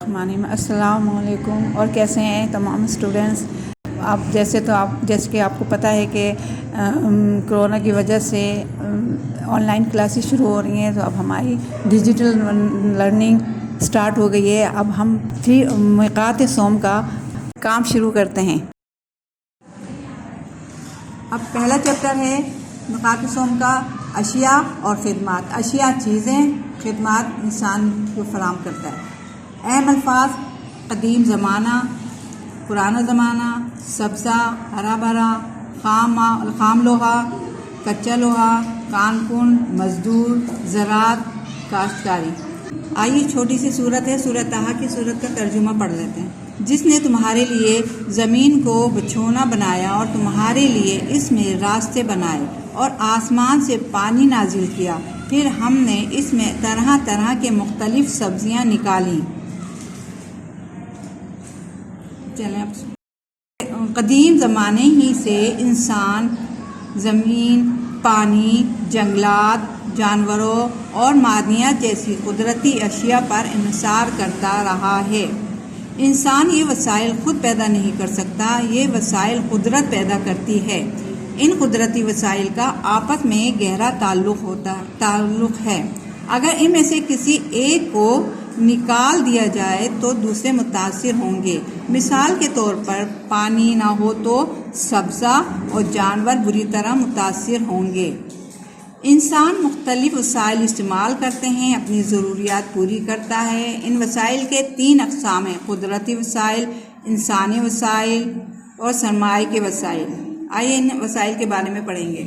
السلام علیکم، اور کیسے ہیں تمام اسٹوڈنٹس؟ جیسے کہ آپ کو پتہ ہے کہ کرونا کی وجہ سے آن لائن کلاسز شروع ہو رہی ہیں، تو اب ہماری ڈیجیٹل لرننگ سٹارٹ ہو گئی ہے۔ اب ہم مقاط صوم کا کام شروع کرتے ہیں۔ اب پہلا چیپٹر ہے مقاط صوم کا اشیاء اور خدمات۔ اشیاء چیزیں، خدمات انسان کو فراہم کرتا ہے۔ اہم الفاظ: قدیم زمانہ، پرانا زمانہ، سبزہ، ہرا بھرا، خام لوہا، کچا لوہا، کان کن، مزدور، زراعت، کاشتکاری۔ آئیے چھوٹی سی سورت ہے، سورۃ طٰہٰ کی سورت کا ترجمہ پڑھ لیتے ہیں۔ جس نے تمہارے لیے زمین کو بچھونا بنایا اور تمہارے لیے اس میں راستے بنائے اور آسمان سے پانی نازل کیا، پھر ہم نے اس میں طرح طرح کے مختلف سبزیاں نکالیں۔ قدیم زمانے ہی سے انسان زمین، پانی، جنگلات، جانوروں اور معدنیات جیسی قدرتی اشیاء پر انحصار کرتا رہا ہے۔ انسان یہ وسائل خود پیدا نہیں کر سکتا، یہ وسائل قدرت پیدا کرتی ہے۔ ان قدرتی وسائل کا آپس میں گہرا تعلق ہے۔ اگر ان میں سے کسی ایک کو نکال دیا جائے تو دوسرے متاثر ہوں گے۔ مثال کے طور پر پانی نہ ہو تو سبزہ اور جانور بری طرح متاثر ہوں گے۔ انسان مختلف وسائل استعمال کرتے ہیں، اپنی ضروریات پوری کرتا ہے۔ ان وسائل کے 3 اقسام ہیں: قدرتی وسائل، انسانی وسائل اور سرمایہ کے وسائل۔ آئیے ان وسائل کے بارے میں پڑھیں گے۔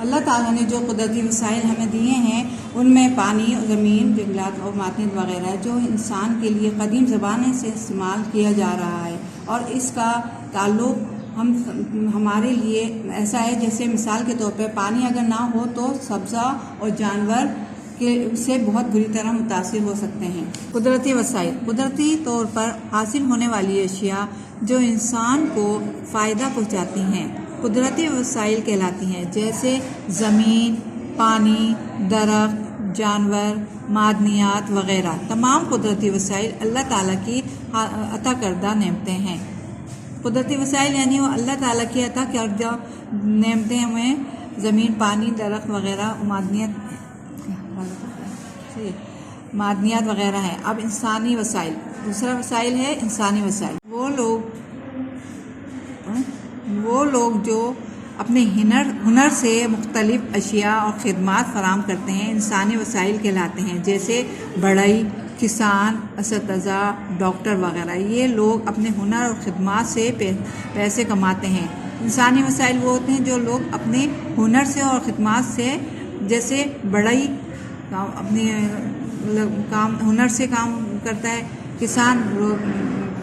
اللہ تعالیٰ نے جو قدرتی وسائل ہمیں دیے ہیں ان میں پانی، زمین، جنگلات اور معدنیات وغیرہ ہے، جو انسان کے لیے قدیم زمانے سے استعمال کیا جا رہا ہے، اور اس کا تعلق ہمارے لیے ایسا ہے جیسے مثال کے طور پہ پانی اگر نہ ہو تو سبزہ اور جانور سے بہت بری طرح متاثر ہو سکتے ہیں۔ قدرتی وسائل: قدرتی طور پر حاصل ہونے والی اشیاء جو انسان کو فائدہ پہنچاتی ہیں قدرتی وسائل کہلاتی ہیں، جیسے زمین، پانی، درخت، جانور، معدنیات وغیرہ۔ تمام قدرتی وسائل اللہ تعالیٰ کی عطا کردہ نعمتیں ہیں۔ قدرتی وسائل یعنی وہ اللہ تعالیٰ کی عطا کردہ نعمتیں میں زمین، پانی، درخت وغیرہ، معدنیات وغیرہ ہیں۔ اب انسانی وسائل، دوسرا وسائل ہے انسانی وسائل۔ وہ لوگ جو اپنے ہنر سے مختلف اشیاء اور خدمات فراہم کرتے ہیں انسانی وسائل کہلاتے ہیں، جیسے بڑھئی، کسان، اساتذہ، ڈاکٹر وغیرہ۔ یہ لوگ اپنے ہنر اور خدمات سے پیسے کماتے ہیں۔ انسانی وسائل وہ ہوتے ہیں جو لوگ اپنے ہنر سے اور خدمات سے، جیسے بڑھئی اپنے ہنر سے کام کرتا ہے، کسان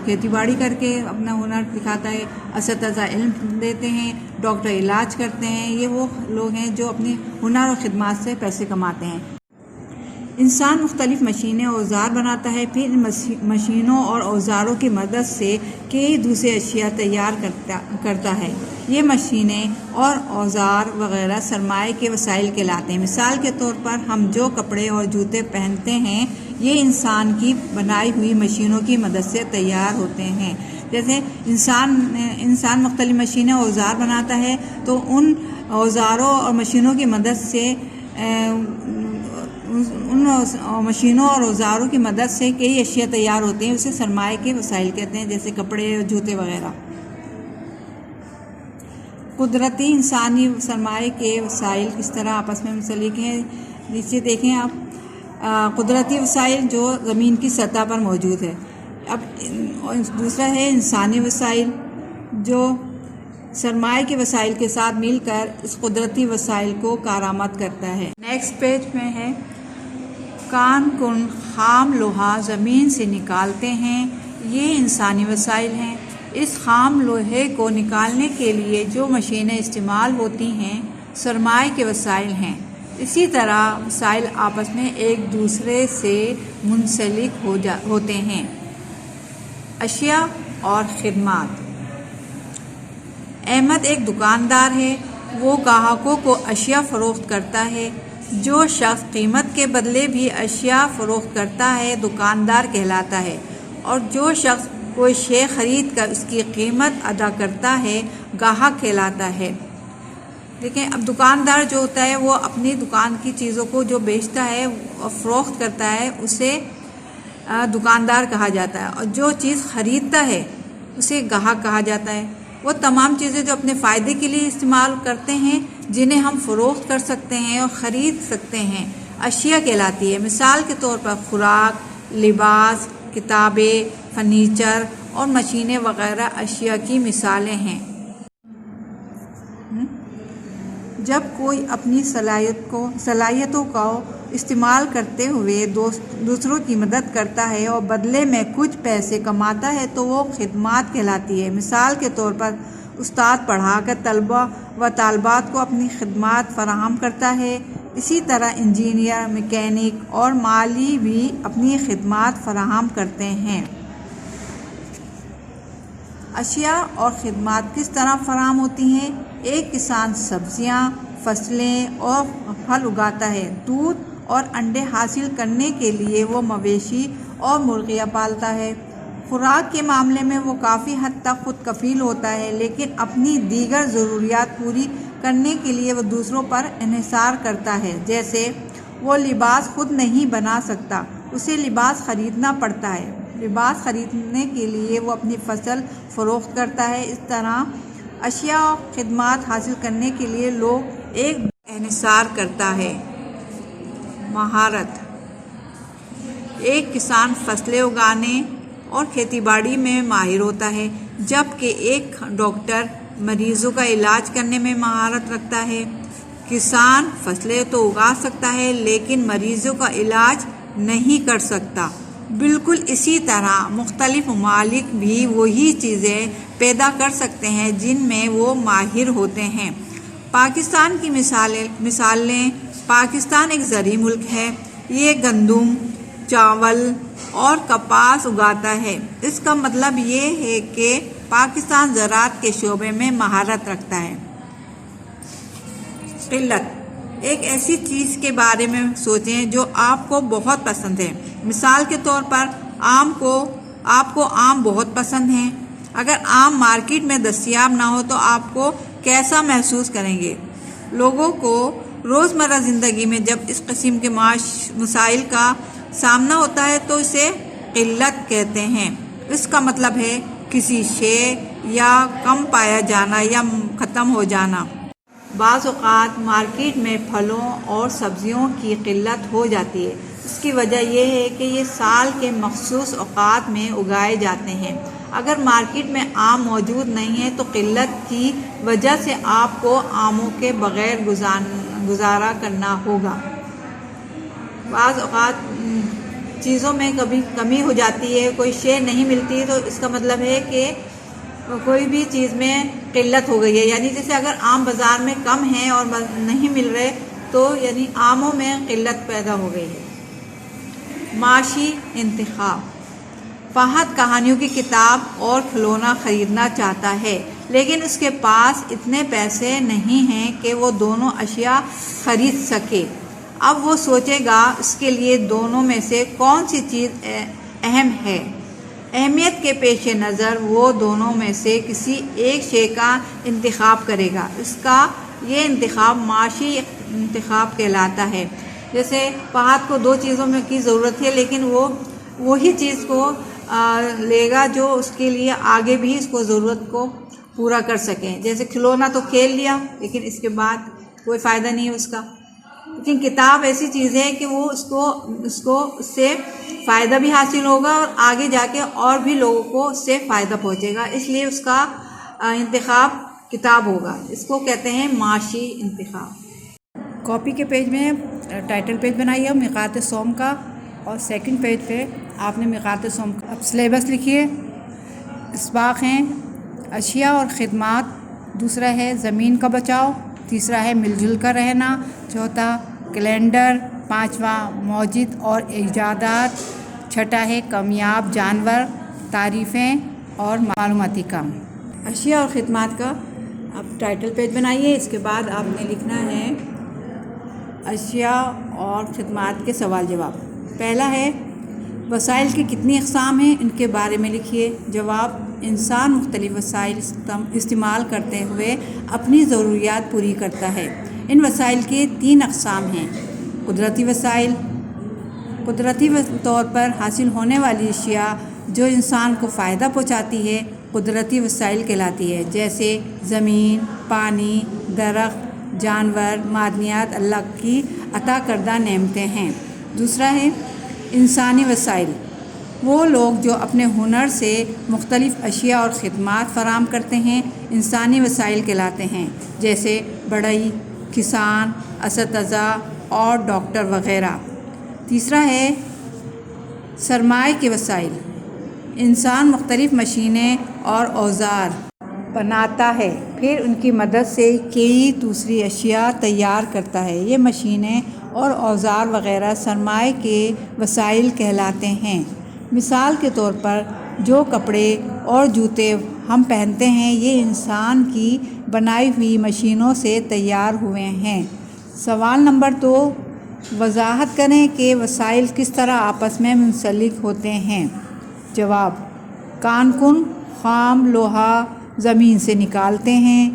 کھیتی باڑی کر کے اپنا ہنر دکھاتا ہے، اساتذہ علم دیتے ہیں، ڈاکٹر علاج کرتے ہیں۔ یہ وہ لوگ ہیں جو اپنے ہنر اور خدمات سے پیسے کماتے ہیں۔ انسان مختلف مشینیں اور اوزار بناتا ہے، پھر ان مشینوں اور اوزاروں کی مدد سے کئی دوسرے اشیاء تیار کرتا ہے۔ یہ مشینیں اور اوزار وغیرہ سرمایہ کے وسائل کہلاتے ہیں۔ مثال کے طور پر ہم جو کپڑے اور جوتے پہنتے ہیں یہ انسان کی بنائی ہوئی مشینوں کی مدد سے تیار ہوتے ہیں۔ جیسے انسان مختلف مشینیں اور اوزار بناتا ہے تو ان اوزاروں اور مشینوں کی مدد سے کئی اشیاء تیار ہوتے ہیں، اسے سرمایہ کے وسائل کہتے ہیں، جیسے کپڑے اور جوتے وغیرہ۔ قدرتی انسانی سرمایہ کے وسائل کس طرح آپس میں منسلک ہیں، نیچے دیکھیں آپ۔ قدرتی وسائل جو زمین کی سطح پر موجود ہے۔ اب دوسرا ہے انسانی وسائل، جو سرمایہ کے وسائل کے ساتھ مل کر اس قدرتی وسائل کو کارآمد کرتا ہے۔ نیکسٹ پیج میں ہے کان کن، خام لوہا زمین سے نکالتے ہیں، یہ انسانی وسائل ہیں۔ اس خام لوہے کو نکالنے کے لیے جو مشینیں استعمال ہوتی ہیں سرمایہ کے وسائل ہیں۔ اسی طرح وسائل آپس میں ایک دوسرے سے منسلک ہوتے ہیں۔ اشیاء اور خدمات: احمد ایک دکاندار ہے، وہ گاہکوں کو اشیاء فروخت کرتا ہے۔ جو شخص قیمت کے بدلے بھی اشیاء فروخت کرتا ہے دکاندار کہلاتا ہے، اور جو شخص کوئی شے خرید کر اس کی قیمت ادا کرتا ہے گاہک کہلاتا ہے۔ دیکھیں، اب دکاندار جو ہوتا ہے وہ اپنی دکان کی چیزوں کو جو بیچتا ہے اور فروخت کرتا ہے اسے دکاندار کہا جاتا ہے، اور جو چیز خریدتا ہے اسے گاہک کہا جاتا ہے۔ وہ تمام چیزیں جو اپنے فائدے کے لیے استعمال کرتے ہیں، جنہیں ہم فروخت کر سکتے ہیں اور خرید سکتے ہیں، اشیاء کہلاتی ہے۔ مثال کے طور پر خوراک، لباس، کتابیں، فرنیچر اور مشینیں وغیرہ اشیاء کی مثالیں ہیں۔ جب کوئی اپنی صلاحیتوں کو استعمال کرتے ہوئے دوسروں کی مدد کرتا ہے اور بدلے میں کچھ پیسے کماتا ہے تو وہ خدمات کہلاتی ہے۔ مثال کے طور پر استاد پڑھا کر طلبہ و طالبات کو اپنی خدمات فراہم کرتا ہے، اسی طرح انجینئر، میکینک اور مالی بھی اپنی خدمات فراہم کرتے ہیں۔ اشیاء اور خدمات کس طرح فراہم ہوتی ہیں؟ ایک کسان سبزیاں، فصلیں اور پھل اگاتا ہے۔ دودھ اور انڈے حاصل کرنے کے لیے وہ مویشی اور مرغیاں پالتا ہے۔ خوراک کے معاملے میں وہ کافی حد تک خود کفیل ہوتا ہے، لیکن اپنی دیگر ضروریات پوری کرنے کے لیے وہ دوسروں پر انحصار کرتا ہے۔ جیسے وہ لباس خود نہیں بنا سکتا، اسے لباس خریدنا پڑتا ہے۔ لباس خریدنے کے لیے وہ اپنی فصل فروخت کرتا ہے۔ اس طرح اشیاء اور خدمات حاصل کرنے کے لیے لوگ ایک انحصار کرتا ہے۔ مہارت: ایک کسان فصلیں اگانے اور کھیتی باڑی میں ماہر ہوتا ہے، جبکہ ایک ڈاکٹر مریضوں کا علاج کرنے میں مہارت رکھتا ہے۔ کسان فصلیں تو اگا سکتا ہے لیکن مریضوں کا علاج نہیں کر سکتا۔ بالکل اسی طرح مختلف ممالک بھی وہی چیزیں پیدا کر سکتے ہیں جن میں وہ ماہر ہوتے ہیں۔ پاکستان کی مثالیں: پاکستان ایک زرعی ملک ہے، یہ گندم، چاول اور کپاس اگاتا ہے۔ اس کا مطلب یہ ہے کہ پاکستان زراعت کے شعبے میں مہارت رکھتا ہے۔ قلت: ایک ایسی چیز کے بارے میں سوچیں جو آپ کو بہت پسند ہے۔ مثال کے طور پر آپ کو آم بہت پسند ہیں۔ اگر آم مارکیٹ میں دستیاب نہ ہو تو آپ کو کیسا محسوس کریں گے؟ لوگوں کو روزمرہ زندگی میں جب اس قسم کے مسائل کا سامنا ہوتا ہے تو اسے قلت کہتے ہیں۔ اس کا مطلب ہے کسی شے یا کم پایا جانا یا ختم ہو جانا۔ بعض اوقات مارکیٹ میں پھلوں اور سبزیوں کی قلت ہو جاتی ہے۔ اس کی وجہ یہ ہے کہ یہ سال کے مخصوص اوقات میں اگائے جاتے ہیں۔ اگر مارکیٹ میں آم موجود نہیں ہے تو قلت کی وجہ سے آپ کو آموں کے بغیر گزارا کرنا ہوگا۔ بعض اوقات چیزوں میں کبھی کمی ہو جاتی ہے، کوئی شے نہیں ملتی، تو اس کا مطلب ہے کہ کوئی بھی چیز میں قلت ہو گئی ہے۔ یعنی جیسے اگر آم بازار میں کم ہیں اور نہیں مل رہے تو یعنی آموں میں قلت پیدا ہو گئی ہے۔ معاشی انتخاب: فہد کہانیوں کی کتاب اور کھلونا خریدنا چاہتا ہے، لیکن اس کے پاس اتنے پیسے نہیں ہیں کہ وہ دونوں اشیاء خرید سکے۔ اب وہ سوچے گا اس کے لیے دونوں میں سے کون سی چیز اہم ہے۔ اہمیت کے پیش نظر وہ دونوں میں سے کسی ایک شے کا انتخاب کرے گا۔ اس کا یہ انتخاب معاشی انتخاب کہلاتا ہے۔ جیسے فہد کو دو چیزوں میں کی ضرورت ہے، لیکن وہ وہی چیز کو لے گا جو اس کے لیے آگے بھی اس کو ضرورت کو پورا کر سکیں۔ جیسے کھلونا تو کھیل لیا لیکن اس کے بعد کوئی فائدہ نہیں ہے اس کا، لیکن کتاب ایسی چیز ہے کہ وہ اس کو اس سے فائدہ بھی حاصل ہوگا اور آگے جا کے اور بھی لوگوں کو اس سے فائدہ پہنچے گا، اس لیے اس کا انتخاب کتاب ہوگا۔ اس کو کہتے ہیں معاشی انتخاب۔ کاپی کے پیج میں ٹائٹل پیج بنائیے میقات صوم کا، اور سیکنڈ پیج پہ آپ نے میقات صوم کا اب سلیبس لکھیے۔ اسباق ہیں اشیاء اور خدمات، دوسرا ہے زمین کا بچاؤ، تیسرا ہے مل جل کر رہنا، چوتھا کیلنڈر، پانچواں موجد اور ایجادات، چھٹا ہے کامیاب جانور، تعریفیں اور معلوماتی کام۔ اشیاء اور خدمات کا اب ٹائٹل پیج بنائیے۔ اس کے بعد آپ نے لکھنا ہے اشیاء اور خدمات کے سوال جواب۔ پہلا ہے وسائل کی کتنی اقسام ہیں، ان کے بارے میں لکھیے۔ جواب: انسان مختلف وسائل استعمال کرتے ہوئے اپنی ضروریات پوری کرتا ہے۔ ان وسائل کی 3 اقسام ہیں: قدرتی وسائل، قدرتی طور پر حاصل ہونے والی اشیاء جو انسان کو فائدہ پہنچاتی ہے قدرتی وسائل کہلاتی ہے، جیسے زمین، پانی، درخت، جانور، معدنیات اللہ کی عطا کردہ نعمتیں ہیں۔ دوسرا ہے انسانی وسائل، وہ لوگ جو اپنے ہنر سے مختلف اشیاء اور خدمات فراہم کرتے ہیں انسانی وسائل کہلاتے ہیں، جیسے بڑھئی، کسان، اساتذہ اور ڈاکٹر وغیرہ۔ تیسرا ہے سرمائے کے وسائل، انسان مختلف مشینیں اور اوزار بناتا ہے، پھر ان کی مدد سے کئی دوسری اشیاء تیار کرتا ہے۔ یہ مشینیں اور اوزار وغیرہ سرمائے کے وسائل کہلاتے ہیں۔ مثال کے طور پر جو کپڑے اور جوتے ہم پہنتے ہیں یہ انسان کی بنائی ہوئی مشینوں سے تیار ہوئے ہیں۔ سوال نمبر 2، وضاحت کریں کہ وسائل کس طرح آپس میں منسلک ہوتے ہیں۔ جواب: کان کن خام لوہا زمین سے نکالتے ہیں،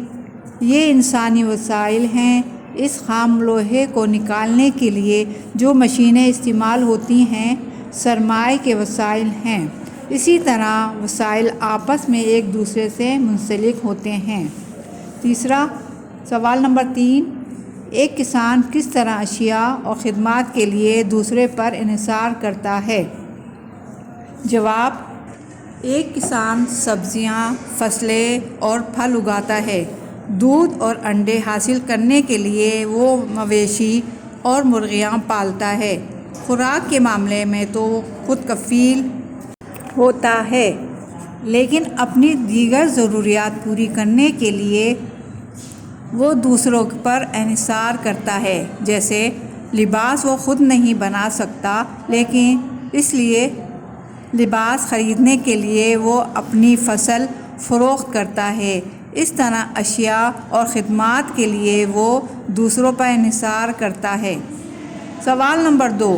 یہ انسانی وسائل ہیں۔ اس خام لوہے کو نکالنے کے لیے جو مشینیں استعمال ہوتی ہیں سرمائے کے وسائل ہیں۔ اسی طرح وسائل آپس میں ایک دوسرے سے منسلک ہوتے ہیں۔ تیسرا سوال نمبر 3، ایک کسان کس طرح اشیاء اور خدمات کے لیے دوسرے پر انحصار کرتا ہے۔ جواب: ایک کسان سبزیاں، فصلیں اور پھل اگاتا ہے۔ دودھ اور انڈے حاصل کرنے کے لیے وہ مویشی اور مرغیاں پالتا ہے۔ خوراک کے معاملے میں تو خود کفیل ہوتا ہے، لیکن اپنی دیگر ضروریات پوری کرنے کے لیے وہ دوسروں پر انحصار کرتا ہے۔ جیسے لباس وہ خود نہیں بنا سکتا، لیکن اس لیے لباس خریدنے کے لیے وہ اپنی فصل فروخت کرتا ہے۔ اس طرح اشیاء اور خدمات کے لیے وہ دوسروں پر انحصار کرتا ہے۔ سوال نمبر 2،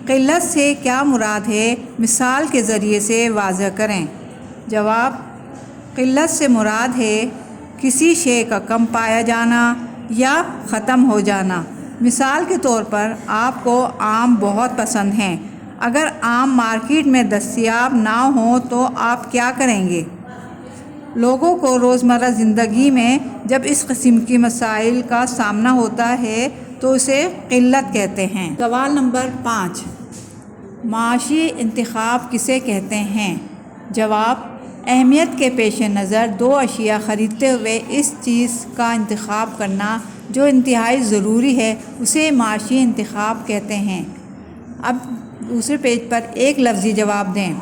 قلت سے کیا مراد ہے، مثال کے ذریعے سے واضح کریں۔ جواب: قلت سے مراد ہے کسی شے کا کم پایا جانا یا ختم ہو جانا۔ مثال کے طور پر آپ کو آم بہت پسند ہیں، اگر آم مارکیٹ میں دستیاب نہ ہوں تو آپ کیا کریں گے؟ لوگوں کو روزمرہ زندگی میں جب اس قسم کی مسائل کا سامنا ہوتا ہے تو اسے قلت کہتے ہیں۔ سوال نمبر 5، معاشی انتخاب کسے کہتے ہیں؟ جواب: اہمیت کے پیش نظر 2 اشیاء خریدتے ہوئے اس چیز کا انتخاب کرنا جو انتہائی ضروری ہے اسے معاشی انتخاب کہتے ہیں۔ اب دوسرے پیج پر ایک لفظی جواب دیں۔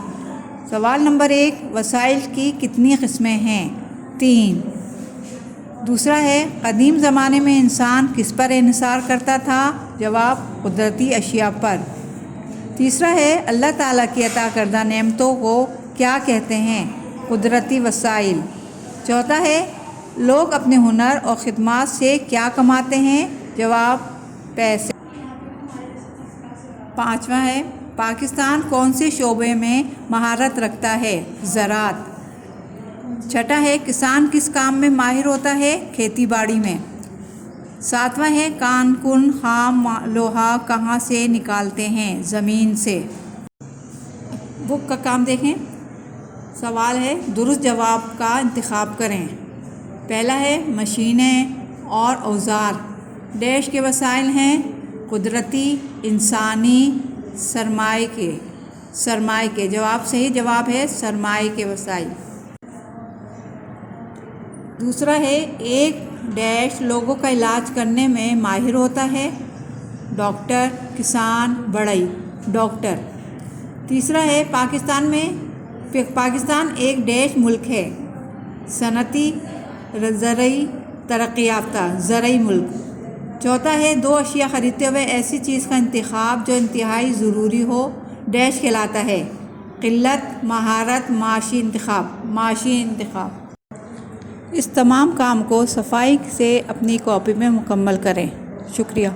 سوال نمبر 1، وسائل کی کتنی قسمیں ہیں؟ 3۔ دوسرا ہے قدیم زمانے میں انسان کس پر انحصار کرتا تھا؟ جواب: قدرتی اشیاء پر۔ تیسرا ہے اللہ تعالیٰ کی عطا کردہ نعمتوں کو کیا کہتے ہیں؟ قدرتی وسائل۔ چوتھا ہے لوگ اپنے ہنر اور خدمات سے کیا کماتے ہیں؟ جواب: پیسے۔ پانچواں ہے پاکستان کون سے شعبے میں مہارت رکھتا ہے؟ زراعت۔ چھٹا ہے کسان کس کام میں ماہر ہوتا ہے؟ کھیتی باڑی میں۔ ساتواں ہے کان کن خام لوہا کہاں سے نکالتے ہیں؟ زمین سے۔ بک کا کام دیکھیں۔ سوال ہے درست جواب کا انتخاب کریں۔ پہلا ہے مشینیں اور اوزار ڈیش کے وسائل ہیں قدرتی، انسانی، سرمائے کے۔ جواب صحیح جواب ہے سرمائے کے وسائل۔ دوسرا ہے ایک ڈیش لوگوں کا علاج کرنے میں ماہر ہوتا ہے؟ ڈاکٹر، کسان، بڑھئی۔ ڈاکٹر۔ تیسرا ہے پاکستان ایک ڈیش ملک ہے؟ صنعتی، زرعی، ترقی یافتہ، زرعی ملک۔ چوتھا ہے 2 اشیاء خریدتے ہوئے ایسی چیز کا انتخاب جو انتہائی ضروری ہو ڈیش کہلاتا ہے؟ قلت، مہارت، معاشی انتخاب۔ اس تمام کام کو صفائی سے اپنی کاپی میں مکمل کریں۔ شکریہ۔